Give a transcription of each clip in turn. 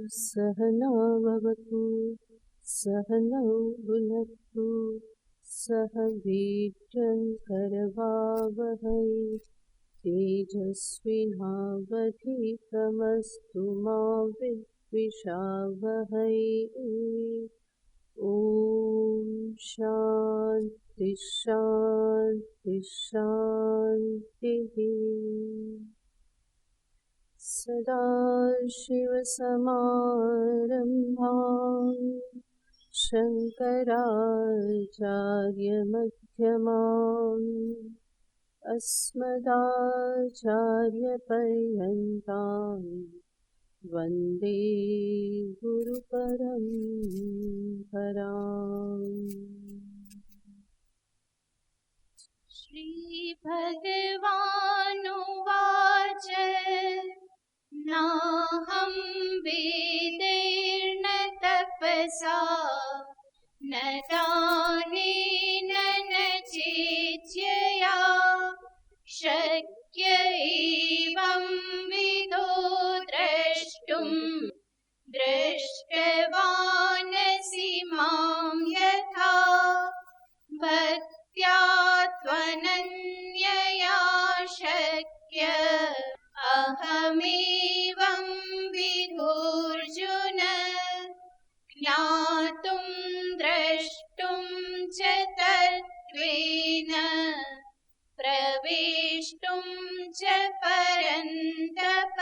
सहना भवतु सहनौ भुनक्तु सह वीर्यङ्करवावहै तेजस्विनावधीतमस्तु मा विद्विषावहै। ॐ शान्ति शान्ति शान्तिः। सदाशिवसमारम्भां शङ्कराचार्यमध्यमाम् अस्मदाचार्यपर्यन्तां वन्दे गुरुपरम्पराम्। श्रीभगवानुवाच नाहं वेदैर्न तपसा न दानेन न चेज्यया शक्य एवं विदो द्रष्टुं दृष्टवानसि मां यथा भक्त्या त्वनन्यया शक्य अहमेवं विदुर्जुन ज्ञातुं द्रष्टुं च तत्त्वेन प्रवेष्टुं च परन्तप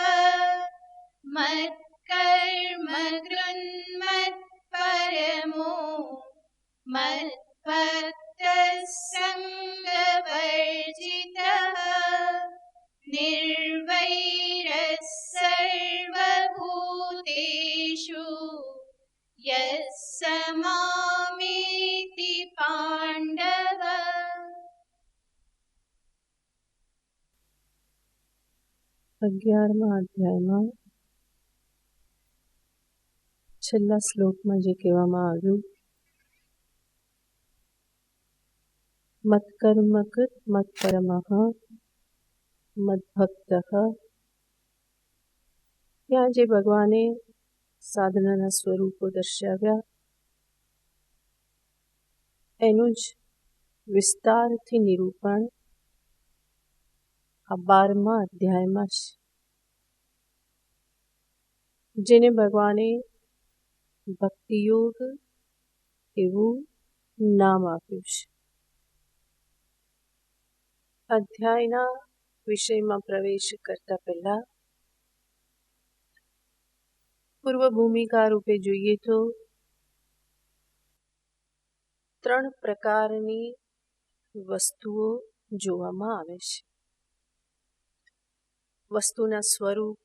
मत्कर्म कृन्मत्परमो मद्भक्तः सङ्गवर्जितः निर्वैरः सर्वभूतेषु यः स मामेति पाण्डव। અગિયારમા અધ્યાયમાં છેલ્લા શ્લોકમાં જે કહેવામાં આવ્યું, મત્કર્મ કૃત મત્પરમઃ મદ્ભક્તઃ, ત્યાં જે ભગવાને સાધનાના સ્વરૂપો દર્શાવ્યા એનું જ વિસ્તારથી નિરૂપણ આ 12મા અધ્યાયમાં છે, જેને ભગવાને ભક્તિયોગ એવું નામ આપ્યું છે. અધ્યાયના વિષયમાં પ્રવેશ કરતા પહેલા પૂર્વ ભૂમિકા રૂપે જોઈએ તો 3 પ્રકારની વસ્તુઓ જોવામાં આવે છે. વસ્તુના સ્વરૂપ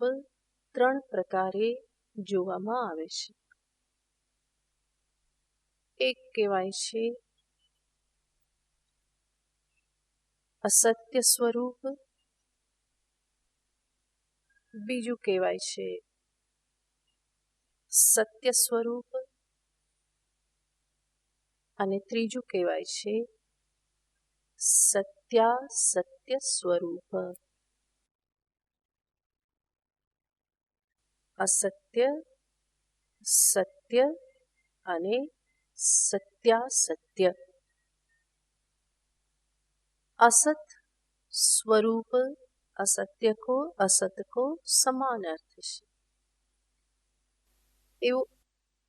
3 પ્રકારે જોવામાં આવે છે. એક કહેવાય છે અસત્ય સ્વરૂપ, બીજું કહેવાય છે સત્ય સ્વરૂપ અને ત્રીજું કહેવાય છે સત્યાસત્ય સ્વરૂપ. અસત્ય, સત્ય અને સત્યાસત્ય. असत स्वरूप असत्य को असत को સમાન અર્થ છે. એવું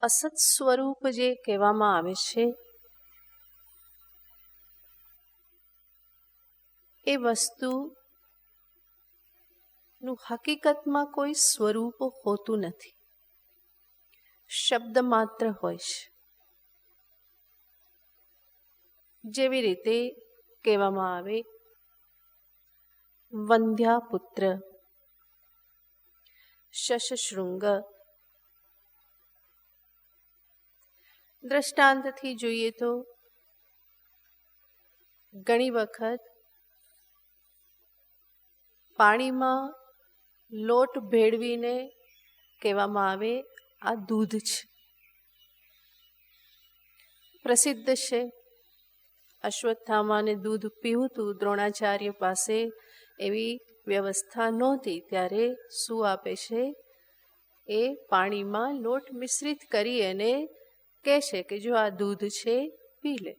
અસત સ્વરૂપ જે કહેવામાં આવે છે એ વસ્તુનું હકીકતમાં કોઈ સ્વરૂપ હોતું નથી, શબ્દ માત્ર હોય છે. જેવી રીતે કહેવામાં આવે વંધ્યાપુત્ર, શશશૃંગ. દ્રષ્ટાંતથી જોઈએ તો ઘણી વખત પાણીમાં લોટ ભેળવીને કહેવામાં આવે આ દૂધ છે. પ્રસિદ્ધ છે, અશ્વત્થામાને દૂધ પીવું હતું, દ્રોણાચાર્ય પાસે એવી વ્યવસ્થા નહોતી, ત્યારે શું આપે છે? એ પાણીમાં લોટ મિશ્રિત કરી અને કહેશે કે જો આ દૂધ છે, પી લે.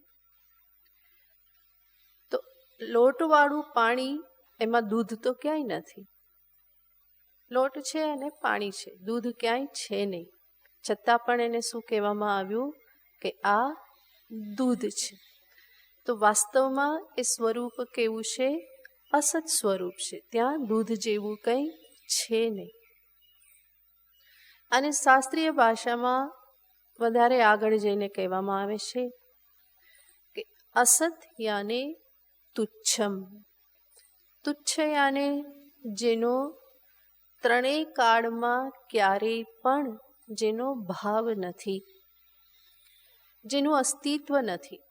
તો લોટવાળું પાણી, એમાં દૂધ તો ક્યાંય નથી. લોટ છે અને પાણી છે, દૂધ ક્યાંય છે નહીં. છતાં પણ એને શું કહેવામાં આવ્યું કે આ દૂધ છે. તો વાસ્તવમાં એ સ્વરૂપ કેવું છે? અસત સ્વરૂપ છે. ત્યાં દૂધ જેવું કંઈ છે નહીં. અને શાસ્ત્રીય ભાષામાં વધારે આગળ જઈને કહેવામાં આવે છે કે અસત યાને તુચ્છમ. તુચ્છ યાને જેનો ત્રણેય કાળમાં ક્યારેય પણ જેનો ભાવ નથી, જેનું અસ્તિત્વ નથી.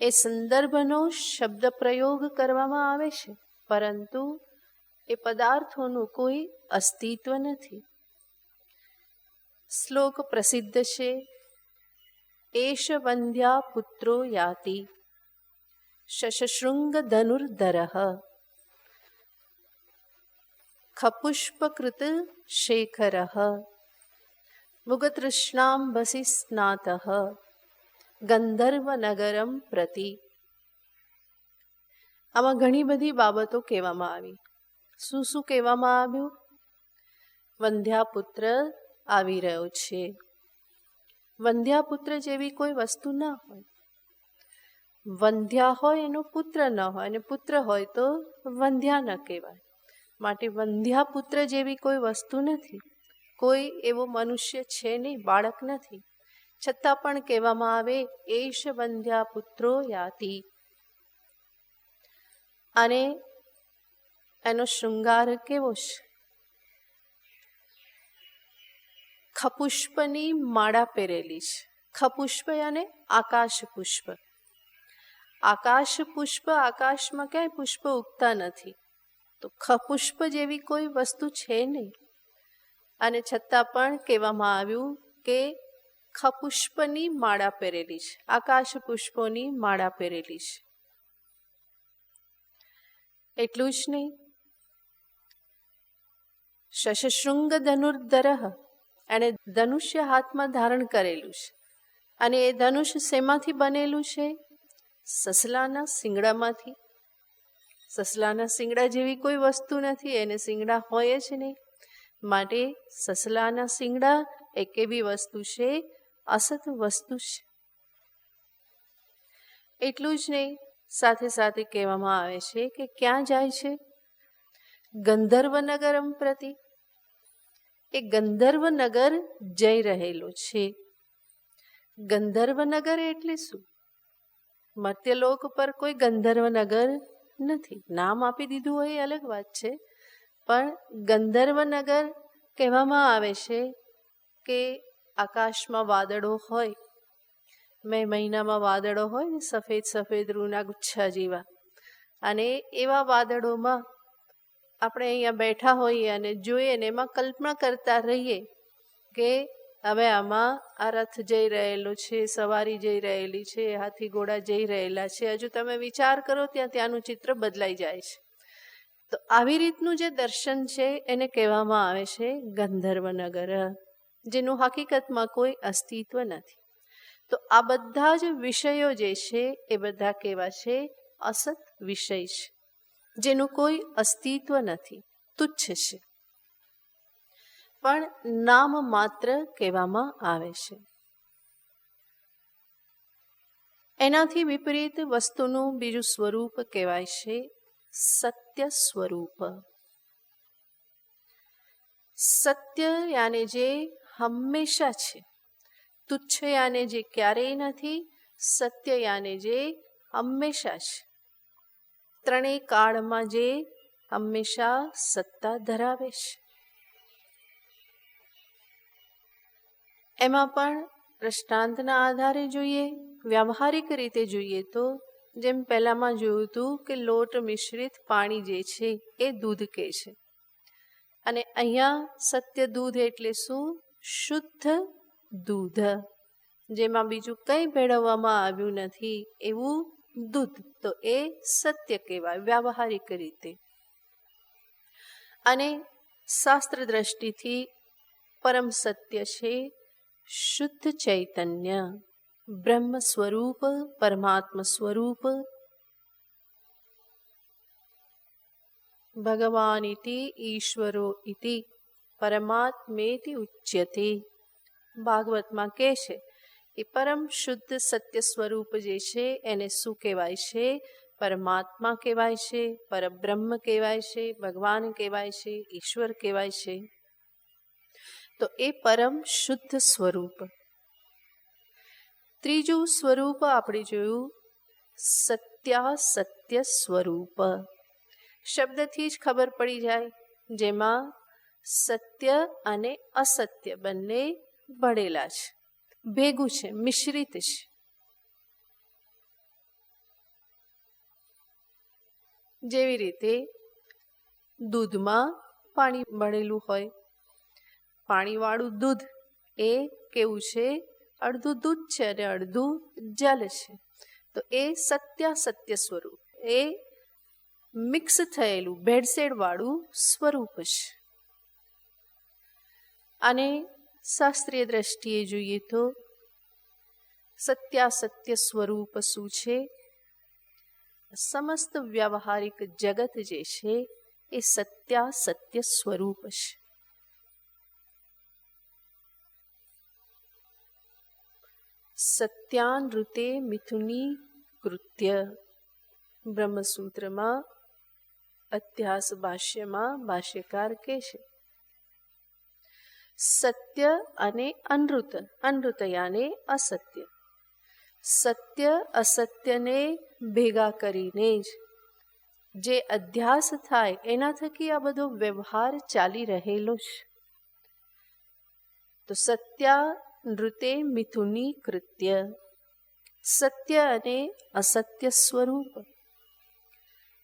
એ સંદર્ભનો શબ્દ પ્રયોગ કરવામાં આવે છે, પરંતુ એ પદાર્થોનું કોઈ અસ્તિત્વ નથી. શ્લોક પ્રસિદ્ધ છે, એષ વંધ્યા પુત્રો યાતિ શશશૃંગ ધનુર્ધરઃ ખપુષ્પકૃત શેખરઃ મુગતૃષ્ણાંબસી સ્નાતઃ ગંધર્વનગરમ પ્રતિ. આમાં ઘણી બધી બાબતો કહેવામાં આવી. શું શું કહેવામાં આવ્યું? વંધ્યાપુત્ર આવી રહ્યો છે. વંધ્યાપુત્ર જેવી કોઈ વસ્તુ ના હોય. વંધ્યા હોય એનો પુત્ર ન હોય, અને પુત્ર હોય તો વંધ્યા ન કહેવાય. માટે વંધ્યાપુત્ર જેવી કોઈ વસ્તુ નથી. કોઈ એવો મનુષ્ય છે નહીં, બાળક નથી. છતાં પણ કહેવામાં આવે એષ વંધ્યાપુત્રો યાતિ. અને એનો શૃંગાર કેવો છે? ખપુષ્પની માળા પહેરેલી છે. ખપુષ્પ યાને આકાશ પુષ્પ. આકાશ પુષ્પ, આકાશમાં ક્યાંય પુષ્પ ઉગતા નથી. તો ખપુષ્પ જેવી કોઈ વસ્તુ છે નહીં. અને છતાં પણ કહેવામાં આવ્યું કે ખપુષ્પની માળા પહેરેલી છે, આકાશ પુષ્પોની માળા પહેરેલી છે. એટલું જ નહીં, શશશૃંગ ધનુર્ધરઃ, એણે ધનુષ્ય હાથમાં ધારણ કરેલું છે. અને એ ધનુષ્ય શેમાંથી બનેલું છે? સસલાના શિંગડામાંથી. સસલાના શિંગડા જેવી કોઈ વસ્તુ નથી, એને શિંગડા હોય જ નહીં. માટે સસલાના શિંગડા એક એવી વસ્તુ છે, અસત વસ્તુ છે. એટલું જ નહીં, સાથે સાથે કહેવામાં આવે છે કે ક્યાં જાય છે? ગંધર્વનગરમ પ્રતિ. એ ગંધર્વનગર જઈ રહેલો છે. ગંધર્વનગર એટલે શું? મર્ત્યલોક પર કોઈ ગંધર્વનગર નથી. નામ આપી દીધું હોય એ અલગ વાત છે, પણ ગંધર્વનગર કહેવામાં આવે છે કે આકાશમાં વાદળો હોય, મે મહિનામાં વાદળો હોય ને, સફેદ સફેદ રૂના ગુચ્છા જેવા. અને એવા વાદળોમાં આપણે અહીંયા બેઠા હોઈએ અને જોઈએ ને એમાં કલ્પના કરતા રહીએ કે હવે આમાં આ રથ જઈ રહેલો છે, સવારી જઈ રહેલી છે, હાથી ઘોડા જઈ રહેલા છે. હજુ તમે વિચાર કરો ત્યાંનું ચિત્ર બદલાઈ જાય છે. તો આવી રીતનું જે દર્શન છે એને કહેવામાં આવે છે ગંધર્વનગર, જેનું હકીકતમાં કોઈ અસ્તિત્વ નથી. તો આ બધા જ વિષયો જે છે એ બધા કેવા છે? અસત વિષય છે, જેનું કોઈ અસ્તિત્વ નથી, તુચ્છ છે, પણ નામ માત્ર કહેવામાં આવે છે. એનાથી વિપરીત વસ્તુનું બીજું સ્વરૂપ કહેવાય છે સત્ય સ્વરૂપ. સત્ય યાને જે હંમેશા છે, તુચ્છ યાને જે ક્યારેય નથી, સત્ય યાને જે હંમેશા છે. ત્રણેય કાળમાં જે હંમેશા સત્તા ધરાવે છે. એમાં પણ દ્રષ્ટાંતના આધારે જોઈએ, વ્યાવહારિક રીતે જોઈએ તો જેમ પહેલામાં જોયું હતું કે લોટ મિશ્રિત પાણી જે છે એ દૂધ કહે છે. અને અહીંયા સત્ય દૂધ એટલે શું? શુદ્ધ દૂધ, જેમાં બીજું કંઈ ભેળવવામાં આવ્યું નથી એવું દૂધ. તો એ સત્ય કહેવાય વ્યાવહારિક રીતે. અને શાસ્ત્ર દ્રષ્ટિથી પરમ સત્ય છે શુદ્ધ ચૈતન્ય, બ્રહ્મ સ્વરૂપ, પરમાત્મ સ્વરૂપ. ભગવાન ઇતિ ઈશ્વરો ઇતિ પરમાત્મેતિ ઉચ્યતે. ભાગવતમાં કહે છે એ પરમ શુદ્ધ સત્ય સ્વરૂપ જે છે એને શું કહેવાય છે? પરમાત્મા કહેવાય છે, પરબ્રહ્મ કહેવાય છે, ભગવાન કહેવાય છે, ઈશ્વર કહેવાય છે. તો એ પરમ શુદ્ધ સ્વરૂપ. ત્રીજું સ્વરૂપ આપણે જોયું સત્યાસત્ય સ્વરૂપ. શબ્દથી જ ખબર પડી જાય, જેમાં સત્ય અને અસત્ય બંને ભળેલા છે, ભેગું છે, મિશ્રિત છે. જેવી રીતે દૂધમાં પાણી ભળેલું હોય, પાણીવાળું દૂધ એ કેવું છે? અડધું દૂધ છે અને અડધું જલ છે. તો એ સત્યાસત્ય સ્વરૂપ, એ મિક્સ થયેલું ભેળસેળવાળું સ્વરૂપ છે. અને શાસ્ત્રીય દ્રષ્ટિએ જોઈએ તો સત્યાસત્ય સ્વરૂપ શું છે? સમસ્ત વ્યવહારિક જગત જે છે એ સત્યાસત્ય સ્વરૂપ છે. સત્યાનૃતે મિથુની કૃત્ય. બ્રહ્મસૂત્રમાં અધ્યાસ ભાષ્યમાં ભાષ્યકાર કહે છે સત્ય અને અનૃત, અનૃત યાને અસત્ય. સત્ય અસત્યને ભેગા કરીને જ જે અધ્યાસ થાય એના થકી આ બધો વ્યવહાર ચાલી રહેલો છે. તો સત્યાનૃતે મિથુની કૃત્ય, સત્ય અને અસત્ય સ્વરૂપ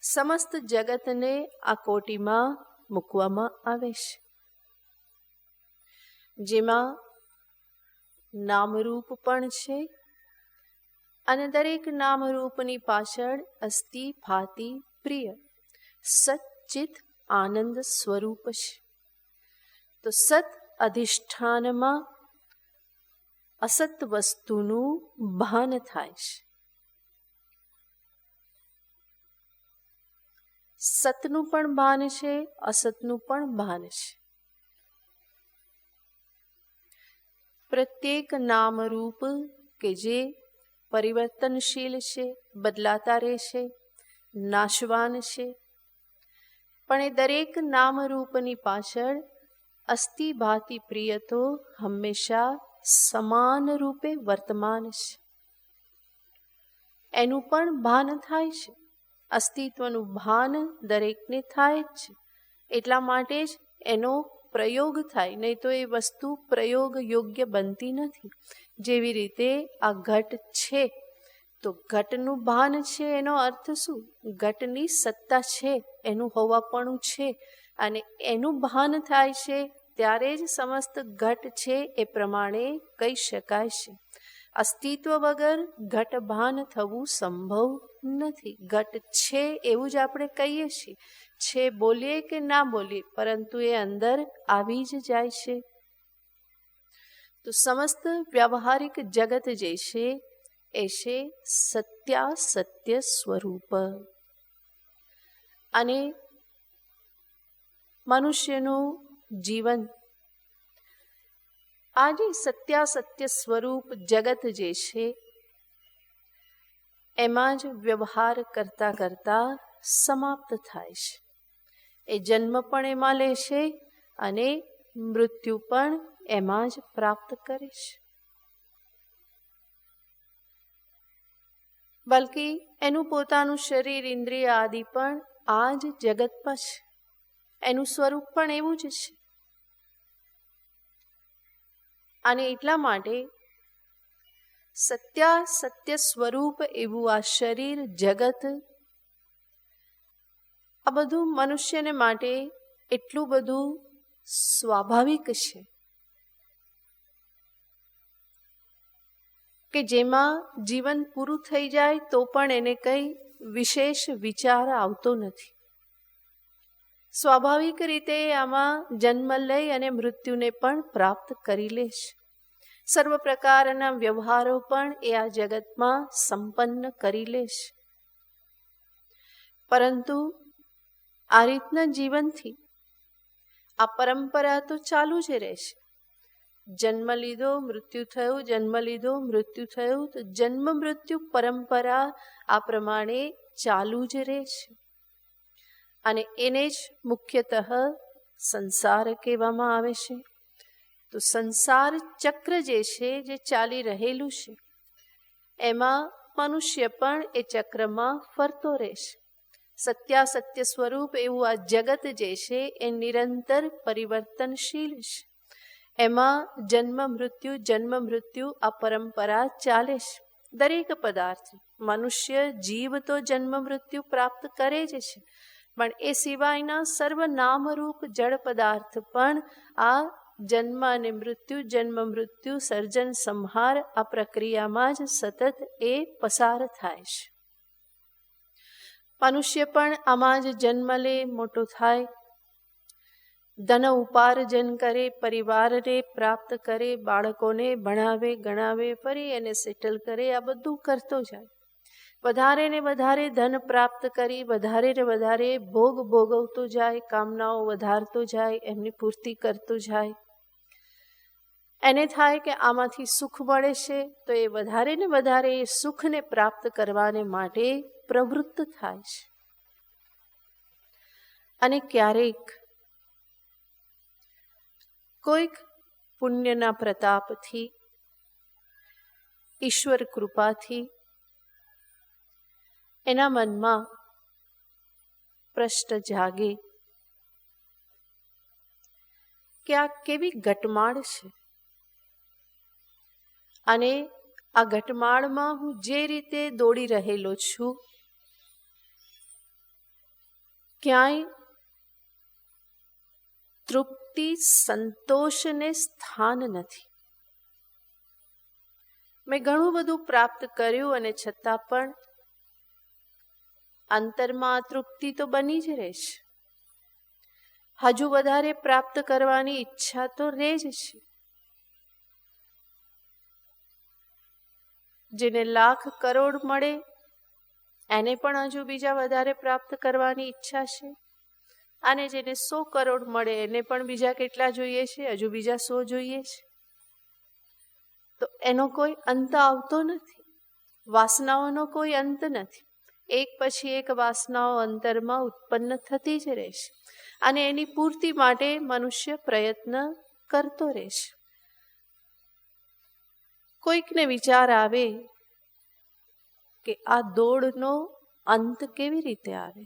સમસ્ત જગતને આ કોટીમાં મૂકવામાં આવે છે, જેમાં નામરૂપ પણ છે અને દરેક નામરૂપની પાછળ અસ્થિ ભાતિ પ્રિય સચ્ચિત આનંદ સ્વરૂપ છે. તો સત અધિષ્ઠાનમાં અસત વસ્તુનું ભાન થાય છે. સતનું પણ ભાન છે, અસતનું પણ ભાન છે. પ્રત્યેક નામરૂપ કે જે પરિવર્તનશીલ છે, બદલાતા રહેશે, નાશવાન છે, પણ એ દરેક નામરૂપની પાછળ અસ્થિ ભાતિ પ્રિય તો હંમેશા સમાન રૂપે વર્તમાન છે. એનું પણ ભાન થાય છે. અસ્તિત્વનું ભાન દરેકને થાય જ છે. એટલા માટે જ એનો પ્રયોગ થાય, નહીં તો એ વસ્તુ પ્રયોગ યોગ્ય બનતી નથી. જેવી રીતે આ ઘટ છે તો ઘટનું ભાન છે, એનો અર્થ શું? ઘટની સત્તા છે, એનું હોવાપણું છે અને એનું ભાન થાય છે ત્યારે જ સમસ્ત ઘટ છે એ પ્રમાણે કહી શકાય છે. અસ્તિત્વ વગર ઘટ ભાન થવું સંભવ નથી. ઘટ છે એવું જ આપણે કહીએ છીએ, છે બોલીએ કે ના બોલીએ, પરંતુ એ અંદર આવી જ જાય છે. તો સમસ્ત વ્યવહારિક જગત જે છે એ છે સત્યાસત્ય સ્વરૂપ. અને મનુષ્યનું જીવન આ જે સત્યાસત્ય સ્વરૂપ જગત જે છે એમાં જ વ્યવહાર કરતા કરતા સમાપ્ત થાય છે. એ જન્મ પણ એમાં લે છે અને મૃત્યુ પણ એમાં જ પ્રાપ્ત કરે છે. બલ્કિ એનું પોતાનું શરીર, ઇન્દ્રિય આદિ પણ આ જ જગતમાં છે. એનું સ્વરૂપ પણ એવું જ છે. અને એટલા માટે સત્યાસત્ય સ્વરૂપ એવું આ શરીર, જગત, આ બધું મનુષ્યને માટે એટલું બધું સ્વાભાવિક છે કે જેમાં જીવન પૂરું થઈ જાય તો પણ એને કંઈ વિશેષ વિચાર આવતો નથી. સ્વાભાવિક રીતે આમાં જન્મ લઈ અને મૃત્યુને પણ પ્રાપ્ત કરી લેશ. સર્વ પ્રકારના વ્યવહારો પણ એ આ જગતમાં સંપન્ન કરી લેશ. પરંતુ આ રીતના જીવનથી આ પરંપરા તો ચાલુ જ રહેશે. જન્મ લીધો, મૃત્યુ થયું, જન્મ લીધો, મૃત્યુ થયું, તો જન્મ મૃત્યુ પરંપરા આ પ્રમાણે ચાલુ જ રહેશે. અને એને જ મુખ્યતઃ સંસાર કહેવામાં આવે છે. તો સંસાર ચક્ર જે છે, જે ચાલી રહેલું છે, એમાં મનુષ્ય પણ એ ચક્રમાં ફરતો રહેશે. સત્યાસત્ય સ્વરૂપ એવું આ જગત જે છે એ નિરંતર પરિવર્તનશીલ છે. એમાં જન્મ મૃત્યુ આ પરંપરા ચાલે છે. દરેક પદાર્થ, મનુષ્ય જીવ તો જન્મ મૃત્યુ પ્રાપ્ત કરે જ છે, પણ એ સિવાયના સર્વ નામરૂપ જળ પદાર્થ પણ આ જન્મ અને મૃત્યુ સર્જન સંહાર આ પ્રક્રિયામાં જ સતત એ પસાર થાય છે. મનુષ્ય પણ આમાં જ જન્મ લે, મોટો થાય, ધન ઉપાર્જન કરે, પરિવારને પ્રાપ્ત કરે, બાળકોને ભણાવે ગણાવે, ફરી એને સેટલ કરે, આ બધું કરતો જાય. વધારે ને વધારે ધન પ્રાપ્ત કરી, વધારે ને વધારે ભોગ ભોગવતો જાય, કામનાઓ વધારતો જાય, એમની પૂર્તિ કરતો જાય. એને થાય કે આમાંથી સુખ મળે છે, તો એ વધારે ને વધારે એ સુખને પ્રાપ્ત કરવાને માટે પ્રવૃત્ત થાય છે. અને ક્યારેક કોઈક પુણ્યના પ્રતાપથી, ઈશ્વર કૃપાથી એના મનમાં પ્રશ્ન જાગે કે આ કેવી ઘટમાળ છે, અને આ ઘટમાળમાં હું જે રીતે દોડી રહેલો છું, ક્યાંય તૃપ્તિ સંતોષને સ્થાન નથી. મેં ઘણું બધું પ્રાપ્ત કર્યું અને છતાં પણ અંતરમાં તૃપ્તિ તો બની જ રહેશે. હજુ વધારે પ્રાપ્ત કરવાની ઈચ્છા તો રહે જ છે. જેને લાખ કરોડ મળે એને પણ હજુ બીજા વધારે પ્રાપ્ત કરવાની ઈચ્છા છે. અને જેને 100 કરોડ મળે એને પણ બીજા કેટલા જોઈએ છે? હજુ બીજા 100 જોઈએ છે. તો એનો કોઈ અંત આવતો નથી. વાસનાઓનો કોઈ અંત નથી. એક પછી એક વાસનાઓ અંતરમાં ઉત્પન્ન થતી જ રહેશે, અને એની પૂર્તિ માટે મનુષ્ય પ્રયત્ન કરતો રહેશે. કોઈકને વિચાર આવે કે આ દોડનો અંત કેવી રીતે આવે?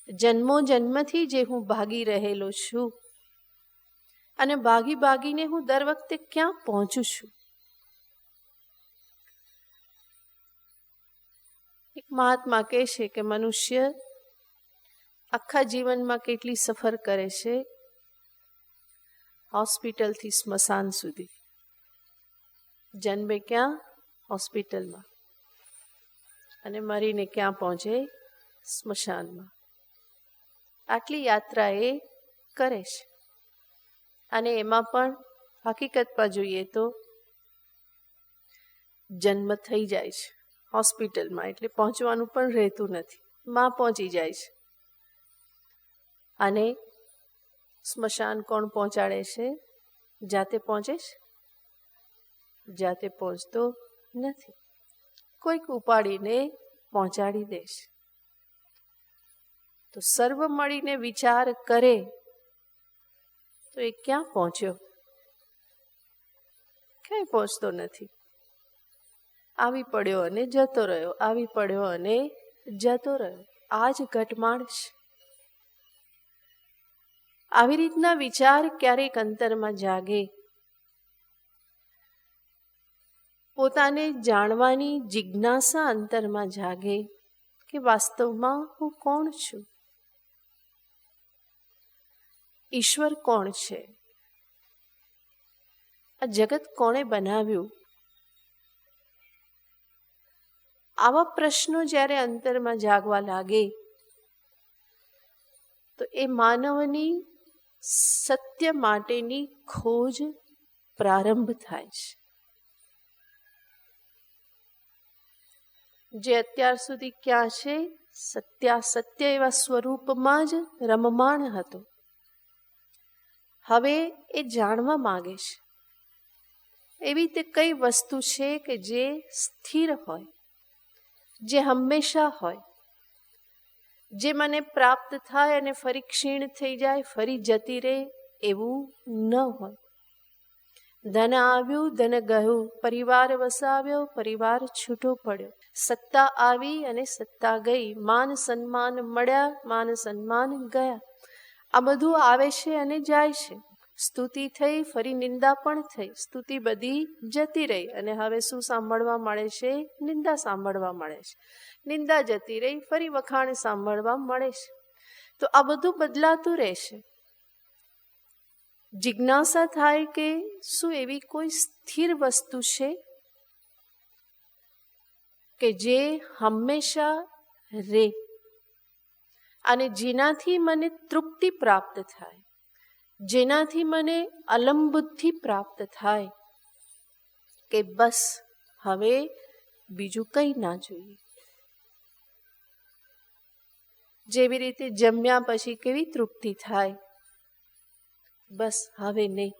જન્મો જન્મથી જે હું ભાગી રહેલો છું, અને ભાગી ભાગીને હું દર વખતે ક્યાં પહોંચું છું? એક મહાત્મા કહે છે કે મનુષ્ય આખા જીવનમાં કેટલી સફર કરે છે, હોસ્પિટલથી સ્મશાન સુધી. જન્મે ક્યાં? હોસ્પિટલમાં. અને મરીને ક્યાં પહોંચે? સ્મશાનમાં. આટલી યાત્રા એ કરે છે. અને એમાં પણ હકીકતમાં જોઈએ તો જન્મ થઈ જાય છે હોસ્પિટલમાં, એટલે પહોંચવાનું પણ રહેતું નથી. માં પહોંચી જાય છે. અને સ્મશાન કોણ પહોંચાડે છે? જાતે પહોંચે છે? જાતે પહોંચતો નથી. કોઈક ઉપાડીને પહોંચાડી દે છે. તો સર્વ મળીને વિચાર કરે તો એ ક્યાં પહોંચ્યો? ક્યાંય પહોંચતો નથી. આવી પડ્યો અને જતો રહ્યો, આવી પડ્યો અને જતો રહ્યો. આ જ ઘટમાળ છે. આવી રીતના વિચાર ક્યારેક અંતરમાં જાગે, પોતાને જાણવાની જિજ્ઞાસા અંતરમાં જાગે કે વાસ્તવમાં હું કોણ છું? ઈશ્વર કોણ છે? આ જગત કોણે બનાવ્યું? આવા પ્રશ્નો જ્યારે અંતરમાં જાગવા લાગે તો એ માનવની સત્ય માટેની ખોજ પ્રારંભ થાય છે. જે અત્યાર સુધી ક્યાં છે? સત્ય એવા સ્વરૂપમાં જ રમમાણ હતો. હવે એ જાણવા માંગે છે એવી તે કઈ વસ્તુ છે કે જે સ્થિર હોય, જે હંમેશા હોય, જે મને પ્રાપ્ત થાય અને ફરી ક્ષીણ થઈ જાય, ફરી જતી રહે એવું ન હોય. ધન આવ્યું, ધન ગયું, પરિવાર વસાવ્યો, પરિવાર છૂટો પડ્યો, સત્તા આવી અને સત્તા ગઈ, માન સન્માન મળ્યા, માન સન્માન ગયા. આ બધું આવે છે અને જાય છે. સ્તુતિ થઈ, ફરી નિંદા પણ થઈ, સ્તુતિ બધી જતી રહી અને હવે શું સાંભળવા મળે છે? નિંદા સાંભળવા મળે છે. નિંદા જતી રહી, ફરી વખાણ સાંભળવા મળે છે. તો આ બધું બદલાતું રહેશે. જિજ્ઞાસા થાય કે શું એવી કોઈ સ્થિર વસ્તુ છે કે જે હંમેશા રહે અને જેનાથી મને તૃપ્તિ પ્રાપ્ત થાય, જેનાથી મને અલંબુદ્ધિ પ્રાપ્ત થાય કે બસ હવે બીજું કંઈ ના જોઈએ. જેવી રીતે જમ્યા પછી કેવી તૃપ્તિ થાય, બસ હવે નહીં.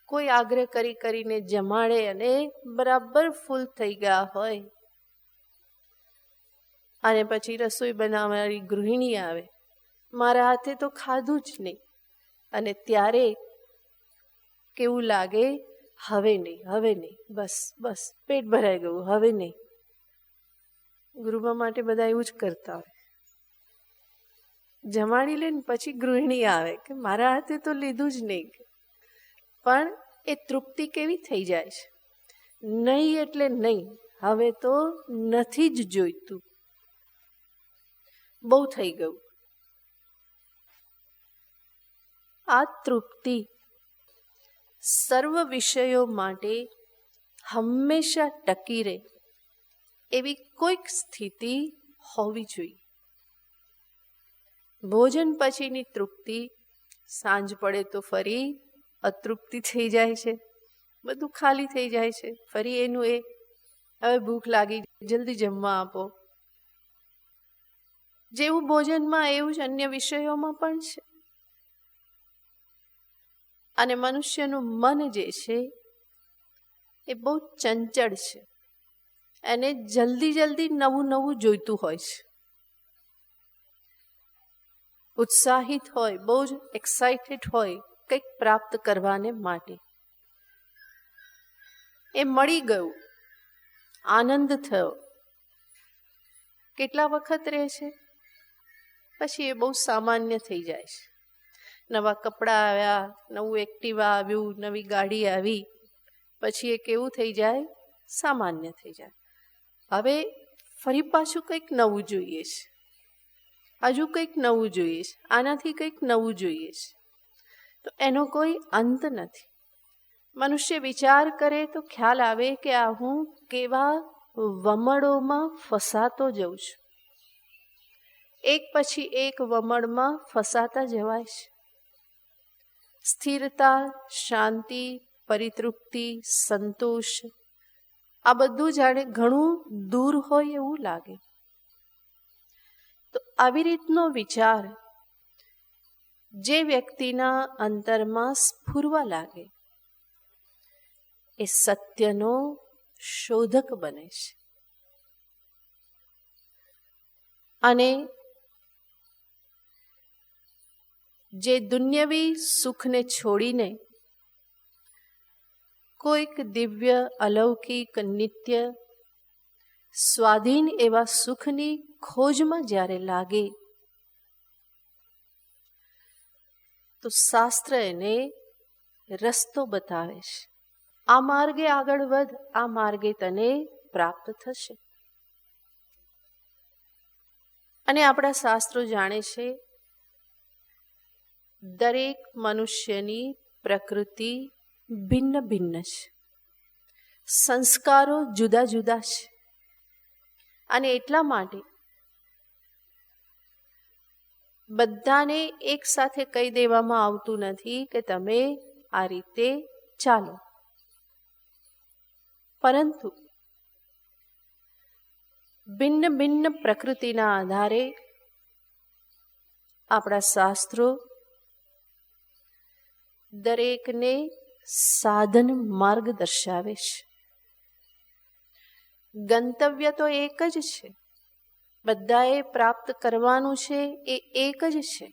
કોઈ આગ્રહ કરીને જમાડે અને બરાબર ફૂલ થઈ ગયા હોય અને પછી રસોઈ બનાવનારી ગૃહિણી આવે, મારા હાથે તો ખાધું જ નહીં, અને ત્યારે કેવું લાગે? હવે નહીં, હવે નહીં, બસ બસ પેટ ભરાઈ ગયું, હવે નહીં. ગૃહમાં માટે બધા એવું જ કરતા હોય. જમાડી લે ને પછી ગૃહિણી આવે કે મારા હાથે તો લીધું જ નહીં. પણ એ તૃપ્તિ કેવી થઈ જાય છે? નહીં એટલે નહીં, હવે તો નથી જ જોઈતું, બહુ થઈ ગયું. આ તૃપ્તિ સર્વ વિષયો માટે હંમેશા ટકી રહે એવી કોઈક સ્થિતિ હોવી જોઈએ. ભોજન પછીની તૃપ્તિ સાંજ પડે તો ફરી અતૃપ્તિ થઈ જાય છે, બધું ખાલી થઈ જાય છે. ફરી એનું એ હવે ભૂખ લાગી, જલ્દી જમવા આપો. જેવું ભોજનમાં એવું જ અન્ય વિષયોમાં પણ છે. અને મનુષ્યનું મન જે છે એ બહુ ચંચળ છે. એને જલ્દી જલ્દી નવું નવું જોઈતું હોય છે. ઉત્સાહિત હોય, બહુ જ એક્સાઇટેડ હોય કંઈક પ્રાપ્ત કરવાને માટે. એ મળી ગયું, આનંદ થયો, કેટલા વખત રહે છે, પછી એ બહુ સામાન્ય થઈ જાય છે. નવા કપડાં આવ્યા, નવું એક્ટિવા આવ્યું, નવી ગાડી આવી, પછી એ કેવું થઈ જાય? સામાન્ય થઈ જાય. હવે ફરી પાછું કંઈક નવું જોઈએ છે, હજુ કંઈક નવું જોઈએ છે, આનાથી કંઈક નવું જોઈએ છે. તો એનો કોઈ અંત નથી. મનુષ્ય વિચાર કરે તો ખ્યાલ આવે કે આ હું કેવા વમળોમાં ફસાતો જઉં છું. એક પછી એક વમળમાં ફસાતા જવાય છે. સ્થિરતા, શાંતિ, પરિતૃપ્તિ, સંતોષ, આ બધું જાણે ઘણું દૂર હોય એવું લાગે. તો આવી રીતનો વિચાર જે વ્યક્તિના અંતરમાં સ્ફુરવા લાગે એ સત્યનો શોધક બને છે. અને જે દુન્યવી સુખને છોડીને કોઈક દિવ્ય, અલૌકિક, નિત્ય, સ્વાધીન એવા સુખની ખોજમાં જ્યારે લાગે તો શાસ્ત્ર એને રસ્તો બતાવે છે. આ માર્ગે આગળ વધ, આ માર્ગે તને પ્રાપ્ત થશે. અને આપણા શાસ્ત્રો જાણે છે દરેક મનુષ્યની પ્રકૃતિ ભિન્ન ભિન્ન છે, સંસ્કારો જુદા જુદા છે. અને એટલા માટે બધાને એક સાથે કહી દેવામાં આવતું નથી કે તમે આ રીતે ચાલો, પરંતુ ભિન્ન ભિન્ન પ્રકૃતિના આધારે આપણા શાસ્ત્રો દરેકને સાધન માર્ગ દર્શાવે છે. ગંતવ્ય તો એક જ છે, બધાએ પ્રાપ્ત કરવાનું છે એ એક જ છે,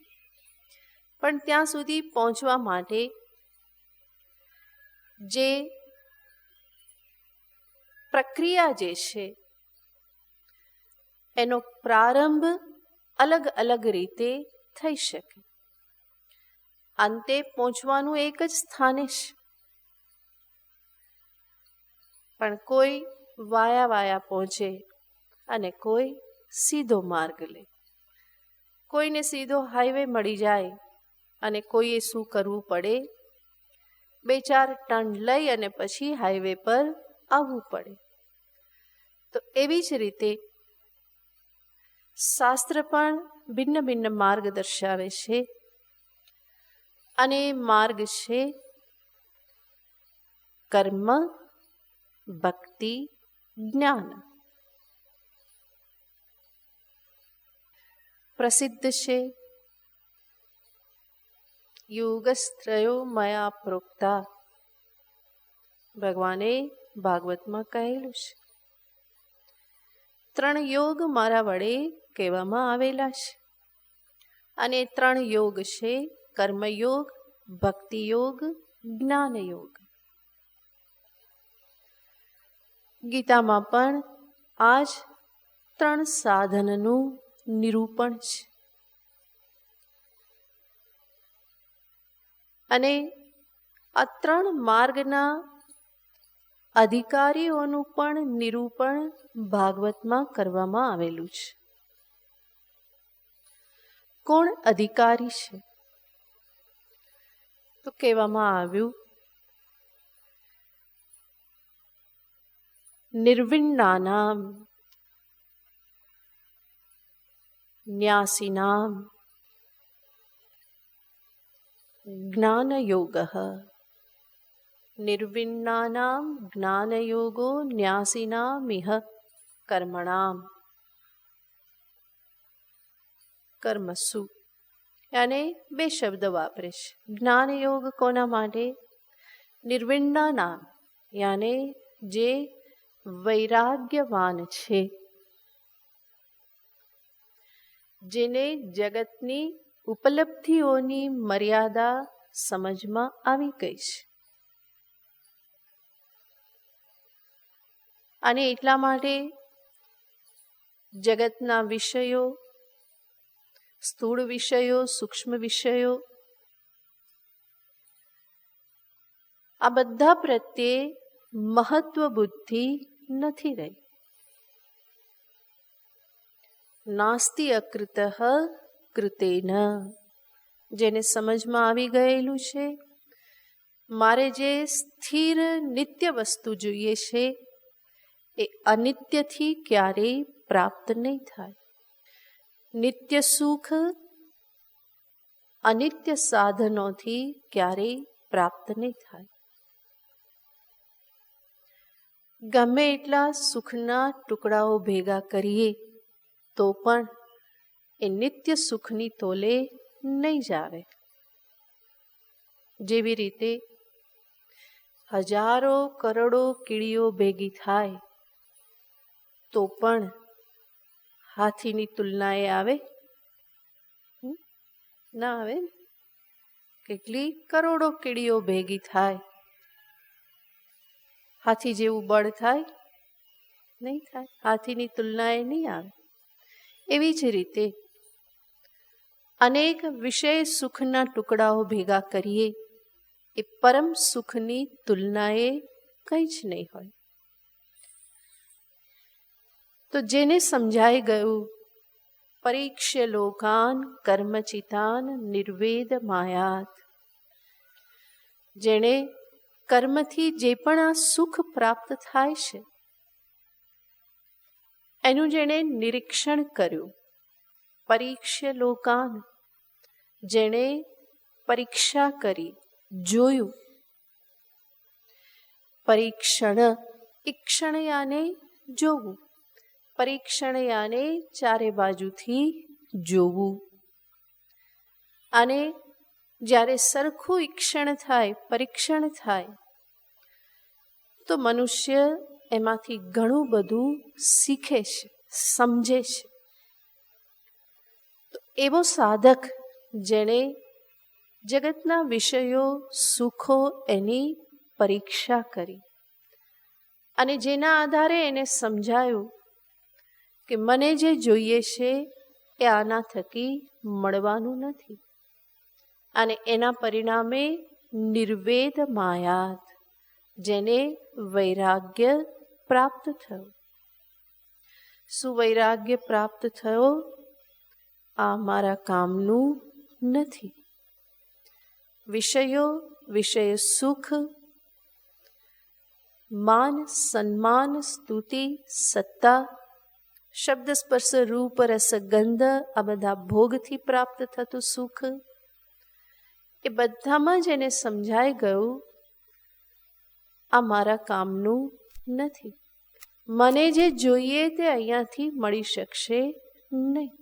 પણ ત્યાં સુધી પહોંચવા માટે જે પ્રક્રિયા જે છે એનો પ્રારંભ અલગ અલગ રીતે થઈ શકે. અંતે પહોંચવાનું એક જ સ્થાને છે, પણ કોઈ વાયા વાયા પહોંચે અને કોઈ સીધો માર્ગ લે. કોઈને સીધો હાઈવે મળી જાય અને કોઈએ શું કરવું પડે, 2-4 ટર્ન લઈ અને પછી હાઈવે પર આવવું પડે. તો એવી જ રીતે શાસ્ત્ર પણ ભિન્ન ભિન્ન માર્ગ દર્શાવે છે, અને માર્ગ છે કર્મ, ભક્તિ, જ્ઞાન. પ્રસિદ્ધ છે યોગસ્ત્રયો મયા પ્રોક્તા. ભગવાને ભાગવતમાં કહેલું છે 3 યોગ મારા વડે કહેવામાં આવેલા છે, અને 3 યોગ છે કર્મયોગ, ભક્તિ યોગ, જ્ઞાન યોગ. ગીતામાં પણ આ જ 3 સાધનનું નિરૂપણ છે. અને આ 3 માર્ગના અધિકારીઓનું પણ નિરૂપણ ભાગવતમાં કરવામાં આવેલું છે. કોણ અધિકારી છે? તો કહેવામાં આવ્યું નિર્વિણ્ણાનામ ન્યાસિનામ જ્ઞાનયોગઃ. નિર્વિણ્ણાનામ જ્ઞાનયોગો ન્યાસિનામિહ કર્મણામ. કર્મસુ યાને 2 શબ્દ વાપરે છે. જ્ઞાનયોગ કોના માટે? નિર્વિણ્ણાનામ યાને જે વૈરાગ્યવાન છે, જેને જગતની ઉપલબ્ધિઓની મર્યાદા સમજમાં આવી ગઈ છે. અને એટલા માટે જગતના વિષયો, સ્થૂળ વિષયો, સૂક્ષ્મ વિષયો, આ બધા પ્રત્યે મહત્વ બુદ્ધિ નથી રહી. નાસ્તિ અકૃતઃ કૃતેન. જેને સમજમાં આવી ગયેલું છે મારે જે સ્થિર નિત્ય વસ્તુ જોઈએ છે એ અનિત્યથી ક્યારેય પ્રાપ્ત નહીં થાય. નિત્ય સુખ અનિત્ય સાધનોથી ક્યારેય પ્રાપ્ત નહીં થાય. ગમે એટલા સુખના ટુકડાઓ ભેગા કરીએ તો પણ એ નિત્ય સુખની તોલે નહીં જ આવે. જેવી રીતે હજારો કરોડો કીડીઓ ભેગી થાય તો પણ હાથીની તુલનાએ આવે? ના આવે. કેટલી કરોડો કીડીઓ ભેગી થાય, હાથી જેવું બળ થાય? નહીં થાય. હાથીની તુલનાએ નહીં આવે. એવી જ રીતે અનેક વિષય સુખના ટુકડાઓ ભેગા કરીએ એ પરમ સુખની તુલનાએ કંઈ જ નહીં હોય. તો જેને સમજાઈ ગયું પરીક્ષ્ય લોકાન કર્મચિતાન નિર્વેદ માયાત, જેણે કર્મથી જે પણ આ સુખ પ્રાપ્ત થાય છે એનું જેણે નિરીક્ષણ કર્યું, પરીક્ષ્ય લોકાન જેણે પરીક્ષા કરી, જોયું. પરીક્ષણ, ઈક્ષણ યાને જોવું, પરીક્ષણ યાને ચારે બાજુથી જોવું. અને જ્યારે સરખું ઈક્ષણ થાય, પરીક્ષણ થાય, તો મનુષ્ય એમાંથી ઘણું બધું શીખે છે, સમજે છે. તો એવો સાધક જેણે જગતના વિષયો, સુખો એની પરીક્ષા કરી અને જેના આધારે એને સમજાયું કે મને જે જોઈએ છે એ આના થકી મળવાનું નથી, અને એના પરિણામે નિર્વેદ માયાત, જેને વૈરાગ્ય પ્રાપ્ત થયો. શું વૈરાગ્ય પ્રાપ્ત થયો? આ મારા કામનું નથી. વિષયો, વિષય સુખ, માન, સન્માન, સ્તુતિ, સત્તા, શબ્દ, સ્પર્શ, રૂપ, રસ, ગંધ, આ બધા ભોગથી પ્રાપ્ત થતું સુખ, એ બધામાં જ એને સમજાઈ ગયું આ મારા કામનું નથી. મને જે જોઈએ તે અહીંયાથી મળી શકશે નહીં.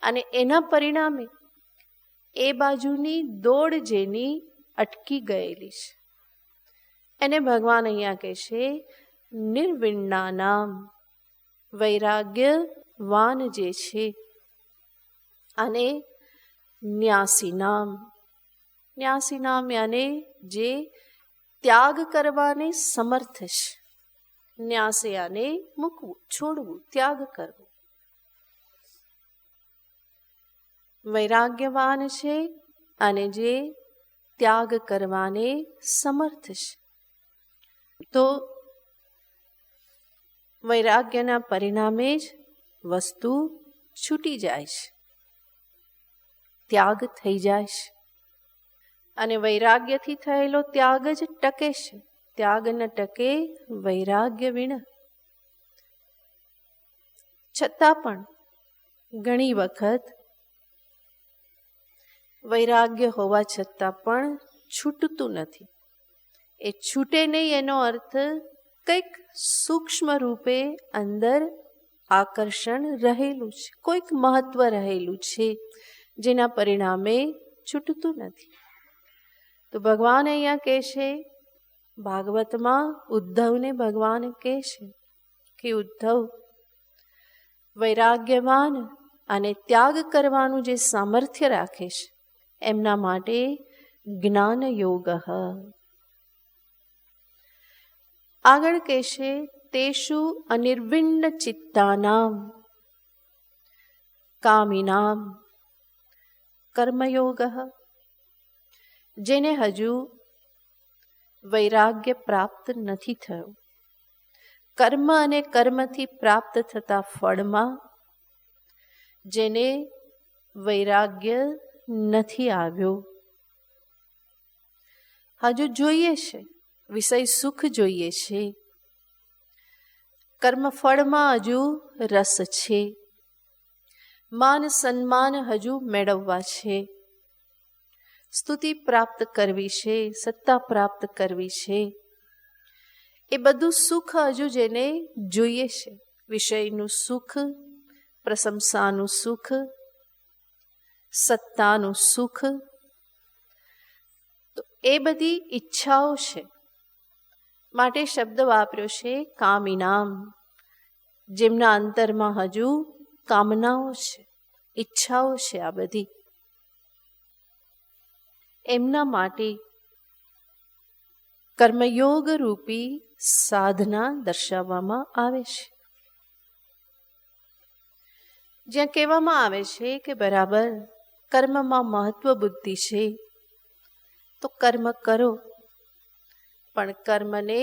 અને એના પરિણામે એ બાજુની દોડ જેની અટકી ગયેલી છે, એને ભગવાન અહીંયા કહે છે નિર્વિણ્ણાનામ, વૈરાગ્યવાન જે છે. અને ન્યાસીનામ, ન્યાસીનામ યાને જે ત્યાગ કરવાને સમર્થ છે. ન્યાસ યાને મૂકવું, છોડવું, ત્યાગ કરવું. વૈરાગ્યવાન છે અને જે ત્યાગ કરવાને સમર્થ છે. તો વૈરાગ્યના પરિણામે જ વસ્તુ છૂટી જાય છે, ત્યાગ થઈ જાય છે. અને વૈરાગ્યથી થયેલો ત્યાગ જ ટકે છે. ત્યાગ ન ટકે વૈરાગ્ય વિના. છતાં પણ ઘણી વખત વૈરાગ્ય હોવા છતાં પણ છૂટતું નથી. એ છૂટે નહીં એનો અર્થ કંઈક સૂક્ષ્મ રૂપે અંદર આકર્ષણ રહેલું છે, કોઈક મહત્વ રહેલું છે, જેના પરિણામે છૂટતું નથી. તો ભગવાન અહીંયા કહે છે, ભાગવતમાં ઉદ્ધવને ભગવાન કહે છે કે ઉદ્ધવ, વૈરાગ્યવાન અને ત્યાગ કરવાનું જે સામર્થ્ય રાખે છે એમના માટે જ્ઞાન યોગ. આગળ કહેશે તેષુ અનિર્વિણ્ણ ચિત્તાનામ કામિનામ કર્મયોગ, જેને હજુ વૈરાગ્ય પ્રાપ્ત નથી થયું. કર્મ અને કર્મથી પ્રાપ્ત થતા ફળમાં જેને વૈરાગ્ય નથી આવ્યો. હજુ જોઈએ છે, વિષય સુખ જોઈએ છે, કર્મફળમાં હજુ રસ છે, માન સન્માન હજુ મેળવવા છે, સ્તુતિ પ્રાપ્ત કરવી છે, સત્તા પ્રાપ્ત કરવી છે. એ બધું સુખ હજુ જેને જોઈએ છે, વિષયનું સુખ, પ્રશંસાનું સુખ, સત્તાનું સુખ, તો એ બધી ઈચ્છાઓ છે. માટે શબ્દ વાપર્યો છે કામિનામ, જેમના અંતરમાં હજુ કામનાઓ છે, ઈચ્છાઓ છે. આ બધી એમના માટે કર્મયોગ રૂપી સાધના દર્શાવવામાં આવે છે. જ્યાં કહેવામાં આવે છે કે બરાબર કર્મમાં મહત્વ બુદ્ધિ છે તો કર્મ કરો, પણ કર્મને